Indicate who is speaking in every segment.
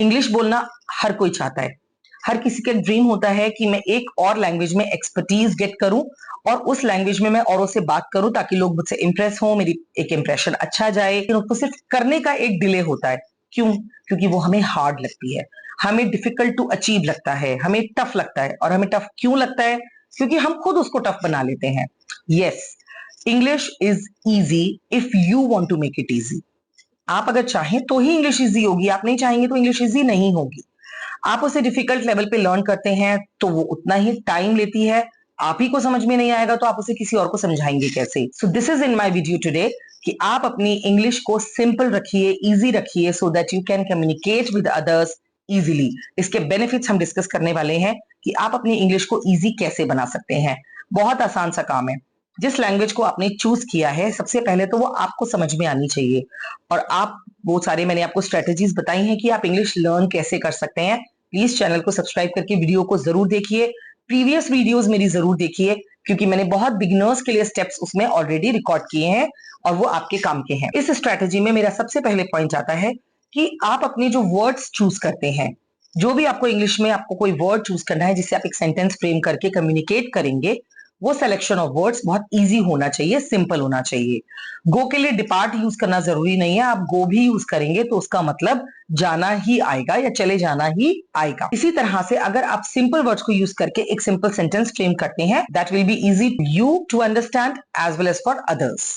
Speaker 1: English बोलना हर कोई चाहता है। हर किसी का ड्रीम होता है कि मैं एक और लैंग्वेज में एक्सपर्टीज गेट करूं और उस लैंग्वेज में मैं औरों से बात करूं ताकि लोग मुझसे इंप्रेस हो, मेरी एक इंप्रेशन अच्छा जाए। लेकिन उसको सिर्फ करने का एक डिले होता है। क्यों? क्योंकि वो हमें हार्ड लगती है, हमें डिफिकल्ट टू अचीव लगता है, हमें टफ लगता है। और हमें टफ क्यों लगता है? क्योंकि हम खुद उसको टफ बना लेते हैं। Yes, English is easy if you want to make it easy. आप अगर चाहें तो ही इंग्लिश इजी होगी, आप नहीं चाहेंगे तो इंग्लिश इजी नहीं होगी। आप उसे डिफिकल्ट लेवल पे लर्न करते हैं तो वो उतना ही टाइम लेती है। आप ही को समझ में नहीं आएगा तो आप उसे किसी और को समझाएंगे कैसे? So this is in my video today कि आप अपनी इंग्लिश को सिंपल रखिए, इजी रखिए, so that you can communicate with others easily. इसके बेनिफिट्स हम डिस्कस करने वाले हैं कि आप अपनी इंग्लिश को इजी कैसे बना सकते हैं। बहुत आसान सा काम है। जिस लैंग्वेज को आपने चूज किया है, सबसे पहले तो वो आपको समझ में आनी चाहिए। और आप वो सारे मैंने आपको स्ट्रेटेजीज बताई हैं कि आप इंग्लिश लर्न कैसे कर सकते हैं। प्लीज चैनल को सब्सक्राइब करके वीडियो को जरूर देखिए, प्रीवियस वीडियोस मेरी जरूर देखिए, क्योंकि मैंने बहुत बिगिनर्स के लिए स्टेप्स उसमें ऑलरेडी रिकॉर्ड किए हैं और वो आपके काम के हैं। इस स्ट्रेटेजी में मेरा सबसे पहले पॉइंट आता है कि आप अपने जो वर्ड्स चूज करते हैं, जो भी आपको इंग्लिश में आपको कोई वर्ड चूज करना है जिससे आप एक सेंटेंस फ्रेम करके कम्युनिकेट करेंगे, वो सिलेक्शन ऑफ वर्ड्स बहुत इजी होना चाहिए, सिंपल होना चाहिए। गो के लिए डिपार्ट यूज करना जरूरी नहीं है। आप गो भी यूज करेंगे तो उसका मतलब जाना ही आएगा या चले जाना ही आएगा। इसी तरह से अगर आप सिंपल वर्ड्स को यूज करके एक सिंपल सेंटेंस फ्रेम करते हैं, that will be easy you to understand as well as for others.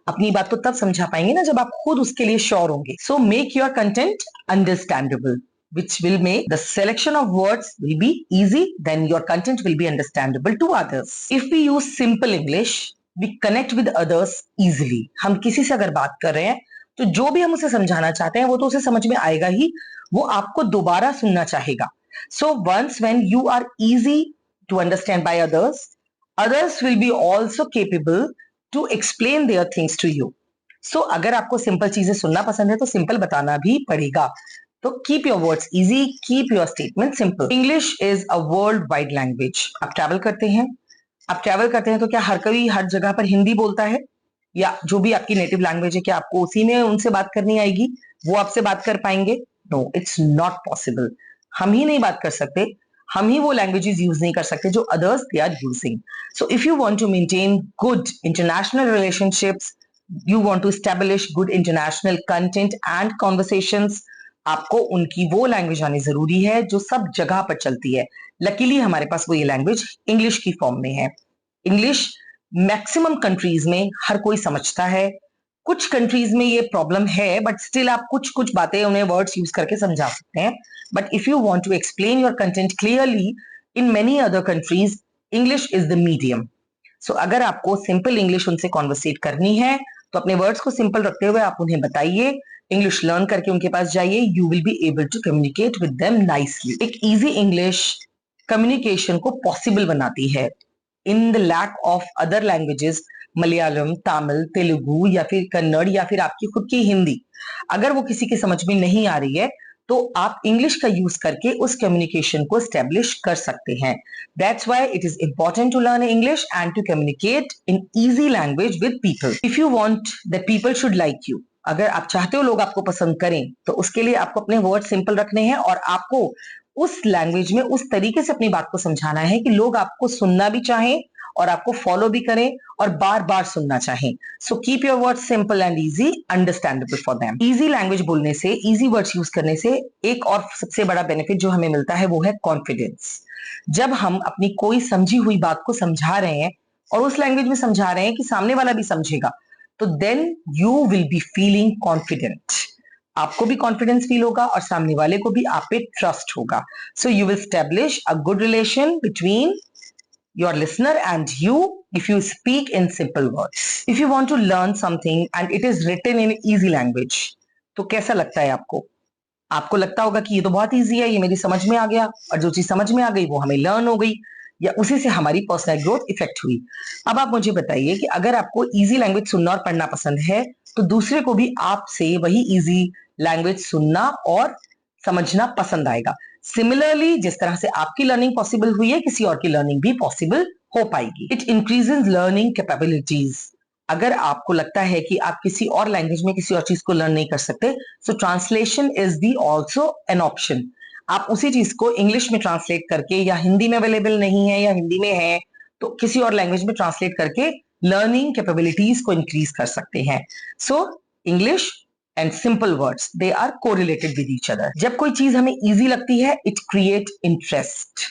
Speaker 1: अपनी बात को तब समझा पाएंगे ना जब आप खुद उसके लिए श्योर होंगे। So make your content understandable, which will make the selection of words will be easy, then your content will be understandable to others. If we use simple English, we connect with others easily. हम किसी से अगर बात कर रहे हैं तो जो भी हम उसे समझाना चाहते हैं वो तो उसे समझ में आएगा ही, वो आपको दोबारा सुनना चाहेगा। So once when you are easy to understand by others, others will be also capable to explain their things to you. So अगर आपको सिंपल चीजें सुनना पसंद है तो सिंपल बताना भी पड़ेगा। तो keep your words easy, keep your statement simple. English is a world wide language. आप ट्रैवल करते हैं, तो क्या हर कोई हर जगह पर हिंदी बोलता है? या जो भी आपकी नेटिव लैंग्वेज है, क्या आपको उसी में उनसे बात करनी आएगी, वो आपसे बात कर पाएंगे? No, it's not possible. हम ही नहीं बात कर सकते, हम ही वो लैंग्वेजेस यूज नहीं कर सकते जो others they are using. So if you want to maintain good international relationships, you want to establish good international content and conversations, आपको उनकी वो लैंग्वेज आनी जरूरी है जो सब जगह पर चलती है। लकीली हमारे पास वो ये लैंग्वेज इंग्लिश की फॉर्म में है। इंग्लिश मैक्सिमम कंट्रीज में हर कोई समझता है। कुछ कंट्रीज में ये प्रॉब्लम है, बट स्टिल आप कुछ कुछ बातें उन्हें वर्ड्स यूज करके समझा सकते हैं। But if you want to explain your content clearly in many other countries, English is the medium. So अगर आपको सिंपल इंग्लिश उनसे कॉन्वर्सेट करनी है तो अपने वर्ड्स को सिंपल रखते हुए आप उन्हें बताइए, इंग्लिश लर्न करके उनके पास जाइए, you will be able to communicate with them nicely. एक इजी इंग्लिश कम्युनिकेशन को पॉसिबल बनाती है। In the lack of other languages, Malayalam, Tamil, Telugu या फिर कन्नड़ या फिर आपकी खुद की हिंदी, अगर वो किसी के समझ में नहीं आ रही है तो आप इंग्लिश का यूज करके उस कम्युनिकेशन को स्टैब्लिश कर सकते हैं। That's why it is important to learn English and to communicate in easy language with people. If you want that people should like you, अगर आप चाहते हो लोग आपको पसंद करें, तो उसके लिए आपको अपने वर्ड सिंपल रखने हैं और आपको उस लैंग्वेज में उस तरीके से अपनी बात को समझाना है कि लोग आपको सुनना भी चाहें और आपको फॉलो भी करें और बार बार सुनना चाहें। So keep your words simple and easy, understandable for them. Easy language बोलने से, इजी वर्ड्स यूज करने से एक और सबसे बड़ा बेनिफिट जो हमें मिलता है वो है कॉन्फिडेंस। जब हम अपनी कोई समझी हुई बात को समझा रहे हैं और उस लैंग्वेज में समझा रहे हैं कि सामने वाला भी समझेगा, तो then you will be feeling confident. आपको भी कॉन्फिडेंस फील होगा और सामने वाले को भी आप पे ट्रस्ट होगा। So you will establish a good relation between your listener and you if you speak in simple words. If you want to learn something and it is written in easy language, तो कैसा लगता है आपको? आपको लगता होगा कि ये तो बहुत इजी है, ये मेरी समझ में आ गया, और जो चीज समझ में आ गई वो हमें लर्न हो गई या उसी से हमारी पर्सनल ग्रोथ इफेक्ट हुई। अब आप मुझे बताइए कि अगर आपको इजी लैंग्वेज सुनना और पढ़ना पसंद है तो दूसरे को भी आपसे वही इजी लैंग्वेज सुनना और समझना पसंद आएगा। सिमिलरली, जिस तरह से आपकी लर्निंग पॉसिबल हुई है, किसी और की लर्निंग भी पॉसिबल हो पाएगी। It increases learning capabilities. अगर आपको लगता है कि आप किसी और लैंग्वेज में किसी और चीज को लर्न नहीं कर सकते, so translation is the also an option. आप उसी चीज को इंग्लिश में ट्रांसलेट करके, या हिंदी में अवेलेबल नहीं है या हिंदी में है तो किसी और लैंग्वेज में ट्रांसलेट करके लर्निंग कैपेबिलिटीज को इंक्रीज कर सकते हैं। So English and simple words, they are correlated with each other. जब कोई चीज हमें इजी लगती है, इट क्रिएट इंटरेस्ट।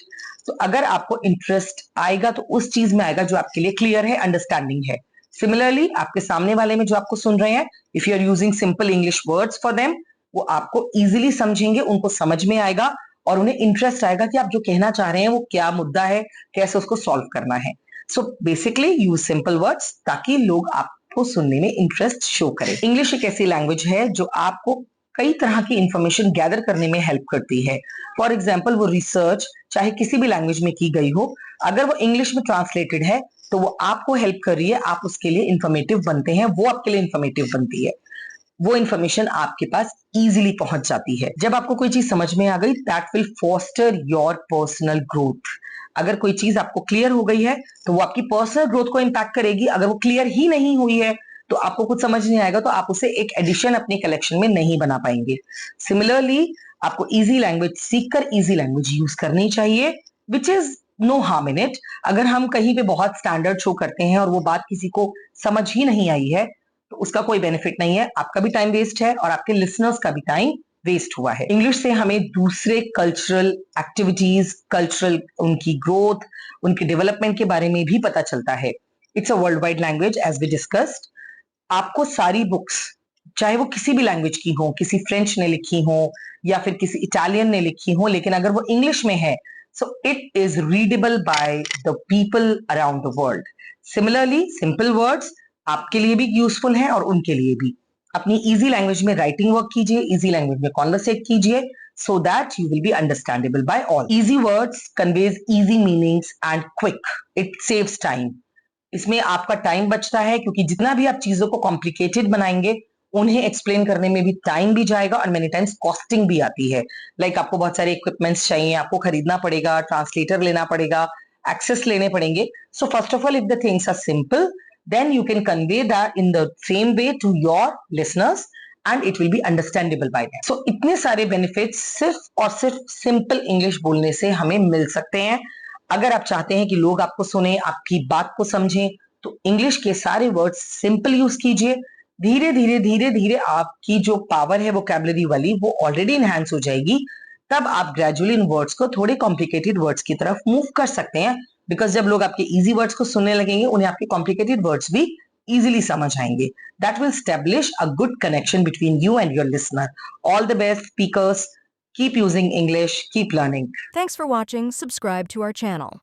Speaker 1: तो अगर आपको इंटरेस्ट आएगा तो उस चीज में आएगा जो आपके लिए क्लियर है, अंडरस्टैंडिंग है। सिमिलरली आपके सामने वाले में जो आपको सुन रहे हैं, if you are using simple English words for them, वो आपको इजीली समझेंगे, उनको समझ में आएगा और उन्हें इंटरेस्ट आएगा कि आप जो कहना चाह रहे हैं वो क्या मुद्दा है, कैसे उसको सॉल्व करना है। So basically use simple words ताकि लोग आपको सुनने में इंटरेस्ट शो करें। इंग्लिश एक ऐसी लैंग्वेज है जो आपको कई तरह की इंफॉर्मेशन गैदर करने में हेल्प करती है। फॉर एग्जाम्पल, वो रिसर्च चाहे किसी भी लैंग्वेज में की गई हो, अगर वो इंग्लिश में ट्रांसलेटेड है तो वो आपको हेल्प कर रही है, आप उसके लिए इंफॉर्मेटिव बनते हैं, वो आपके लिए इंफॉर्मेटिव बनती है, वो इंफॉर्मेशन आपके पास इजीली पहुंच जाती है। जब आपको कोई चीज समझ में आ गई, that will foster your personal growth. अगर कोई चीज आपको क्लियर हो गई है तो वो आपकी पर्सनल ग्रोथ को इम्पैक्ट करेगी। अगर वो क्लियर ही नहीं हुई है तो आपको कुछ समझ नहीं आएगा, तो आप उसे एक एडिशन अपने कलेक्शन में नहीं बना पाएंगे। सिमिलरली आपको इजी लैंग्वेज सीखकर इजी लैंग्वेज यूज करनी चाहिए, which is no harm in it. अगर हम कहीं पे बहुत स्टैंडर्ड शो करते हैं और वो बात किसी को समझ ही नहीं आई है तो उसका कोई बेनिफिट नहीं है, आपका भी टाइम वेस्ट है और आपके लिसनर्स का भी टाइम वेस्ट हुआ है। इंग्लिश से हमें दूसरे कल्चरल एक्टिविटीज, कल्चरल उनकी ग्रोथ, उनके डेवलपमेंट के बारे में भी पता चलता है। It's a world wide language as we discussed. आपको सारी बुक्स, चाहे वो किसी भी लैंग्वेज की हो, किसी फ्रेंच ने लिखी हो या फिर किसी इटालियन ने लिखी हो, लेकिन अगर वो इंग्लिश में है so it is readable by the people around the world. Similarly simple words आपके लिए भी यूजफुल हैं और उनके लिए भी। अपनी इजी लैंग्वेज में राइटिंग वर्क कीजिए, इजी लैंग्वेज में कॉन्वर्सेट कीजिए, so that you will be understandable by all. Easy words conveys easy meanings and quick. It saves time. इसमें आपका टाइम बचता है क्योंकि जितना भी आप चीजों को कॉम्प्लिकेटेड बनाएंगे, उन्हें एक्सप्लेन करने में भी टाइम भी जाएगा और मेनी टाइम्स कॉस्टिंग भी आती है। लाइक आपको बहुत सारे इक्विपमेंट्स चाहिए, आपको खरीदना पड़ेगा, ट्रांसलेटर लेना पड़ेगा, एक्सेस लेने पड़ेंगे। So first of all, if the things are simple, then you can convey that in the same way to your listeners and it will be understandable by them. So इतने सारे benefits सिर्फ और सिर्फ simple English बोलने से हमें मिल सकते हैं। अगर आप चाहते हैं कि लोग आपको सुने, आपकी बात को समझें, तो इंग्लिश के सारे वर्ड्स सिंपल यूज कीजिए। धीरे धीरे धीरे धीरे आपकी जो पावर है वोकैबुलरी वाली, वो ऑलरेडी इनहैंस हो जाएगी। तब आप ग्रेजुअली इन वर्ड्स को थोड़े कॉम्प्लिकेटेड वर्ड्स की तरफ मूव कर सकते हैं, बिकॉज जब लोग आपके इजी वर्ड्स को सुनने लगेंगे, उन्हें आपके कॉम्प्लिकेटेड वर्ड्स भी इजीली समझ आएंगे। That will establish a good connection between you and your listener. All the best, speakers. Keep using English, keep learning.
Speaker 2: Thanks for watching. Subscribe to our channel.